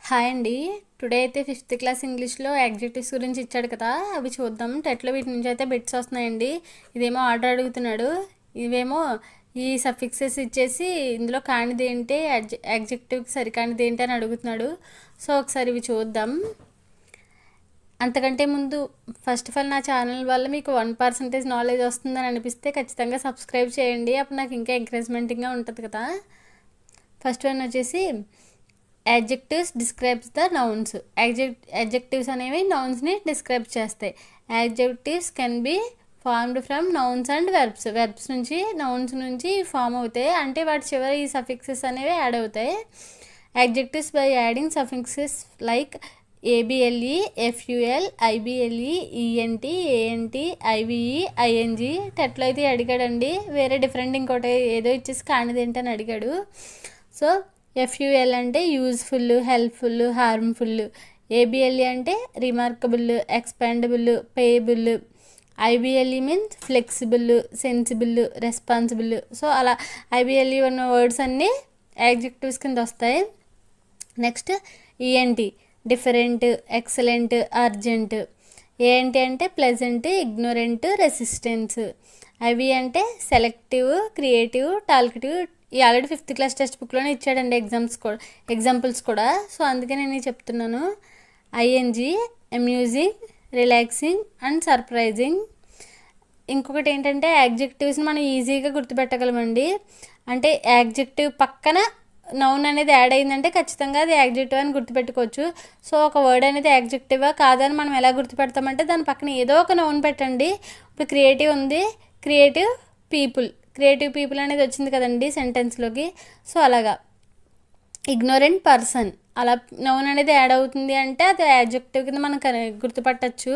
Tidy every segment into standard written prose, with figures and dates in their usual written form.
Hi అండి. Today అయితే fifth class ఇంగ్లీష్లో యాడ్జెక్టివ్స్ గురించి ఇచ్చాడు కదా, అవి చూద్దాం. టెట్లో వీటి నుంచి అయితే బిట్స్ వస్తున్నాయండి. ఇదేమో ఆర్డర్ అడుగుతున్నాడు, ఇవేమో ఈ సఫిక్సెస్ ఇచ్చేసి ఇందులో కానిది ఏంటి, యాడ్జెక్టివ్కి సరికానిది ఏంటి అని అడుగుతున్నాడు. సో ఒకసారి ఇవి చూద్దాం. అంతకంటే ముందు ఫస్ట్ ఆఫ్ ఆల్ నా ఛానల్ వల్ల మీకు 1% నాలెడ్జ్ వస్తుందని అనిపిస్తే ఖచ్చితంగా సబ్స్క్రైబ్ చేయండి. అప్పుడు నాకు ఇంకా ఎంకరేజ్మెంటింగ్గా ఉంటుంది కదా. ఫస్ట్ వన్ వచ్చేసి adjectives describes the nouns. Adjectives అనేవి నౌన్స్ని డిస్క్రైబ్ చేస్తాయి. Adjectives can be formed from nouns and verbs నుంచి నౌన్స్ నుంచి ఫామ్ అవుతాయి. అంటే వాటి చివరి ఈ సఫిక్సెస్ అనేవి యాడ్ అవుతాయి. Adjectives by adding suffixes like ABLE, FUL, IBLE, ENT, ANT, IVE, ING. టెట్లో అయితే అడిగాడండి, వేరే డిఫరెంట్ ఇంకోటి ఏదో ఇచ్చేసి కానిది ఏంటని అడిగాడు. సో ఎఫ్యుఎల్ అంటే యూజ్ఫుల్, హెల్ప్ఫుల్, హార్మ్ఫుల్. ఏబిఎల్ఈ అంటే remarkable, expandable, payable. IBLE means flexible, sensible, responsible. So అలా ఐబిఎల్ఈ ఉన్న వర్డ్స్ అన్నీ యాడ్జెక్టివ్స్ కింద వస్తాయి. Next ENT different, excellent, urgent. ANT అంటే ప్లెజెంట్, ఇగ్నోరెంట్, రెసిస్టెన్స్. ఐవి అంటే సెలెక్టివ్, క్రియేటివ్, టాల్కటివ్. ఈ ఆల్రెడీ ఫిఫ్త్ క్లాస్ టెక్స్ట్ బుక్లోనే ఇచ్చాడండి ఎగ్జాంపుల్స్ కూడా. సో అందుకే నేను చెప్తున్నాను. ING amusing, relaxing and surprising. ఇంకొకటి ఏంటంటే యాడ్జెక్టివ్స్ని మనం ఈజీగా గుర్తుపెట్టగలమండి. అంటే యాడ్జెక్టివ్ పక్కన నౌన్ అనేది యాడ్ అయిందంటే ఖచ్చితంగా అది యాడ్జెక్టివ్ అని గుర్తుపెట్టుకోవచ్చు. సో ఒక వర్డ్ అనేది యాడ్జెక్టివా కాదని మనం ఎలా గుర్తుపెడతామంటే దాని పక్కన ఏదో ఒక నౌన్ పెట్టండి. ఇప్పుడు క్రియేటివ్ ఉంది, క్రియేటివ్ పీపుల్ అనేది వచ్చింది కదండి సెంటెన్స్లోకి. సో అలాగా ఇగ్నోరెంట్ పర్సన్, అలా నౌన్ అనేది యాడ్ అవుతుంది అంటే అది యాడ్జెక్టివ్ కింద మనం గుర్తుపట్టచ్చు.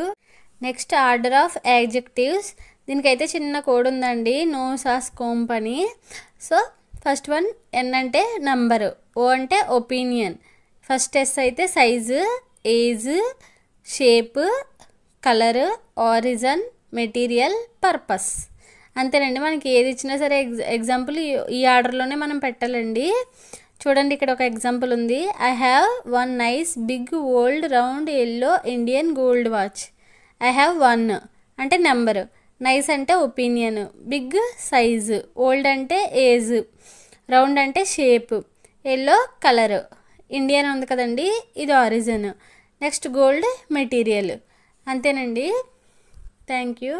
Next order of adjectives. దీనికైతే చిన్న కోడ్ ఉందండి, నో సాస్ కోంప్ అని. సో ఫస్ట్ వన్ ఎన్ అంటే నంబరు, ఓ అంటే ఒపీనియన్, ఫస్ట్ ఎస్ అయితే size, age, shape, colour, origin, material, purpose. అంతేనండి. మనకి ఏది ఇచ్చినా సరే ఎగ్జాంపుల్ ఈ ఆర్డర్లోనే మనం పెట్టాలండి. చూడండి, ఇక్కడ ఒక ఎగ్జాంపుల్ ఉంది. I have one nice big old round yellow Indian gold watch. I have one అంటే నెంబరు, నైస్ అంటే ఒపీనియన్, బిగ్ సైజు, ఓల్డ్ అంటే ఏజ్, రౌండ్ అంటే షేప్, ఎల్లో కలర్, ఇండియన్ ఉంది కదండి ఇది ఆరిజిన్, నెక్స్ట్ గోల్డ్ మెటీరియల్. అంతేనండి. Thank you.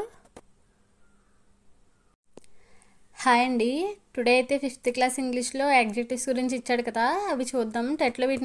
Hi అండి. Today అయితే ఫిఫ్త్ క్లాస్ ఇంగ్లీష్లో యాడ్జెక్టివ్స్ గురించి ఇచ్చాడు కదా, అవి చూద్దాం. టెట్లో వీటి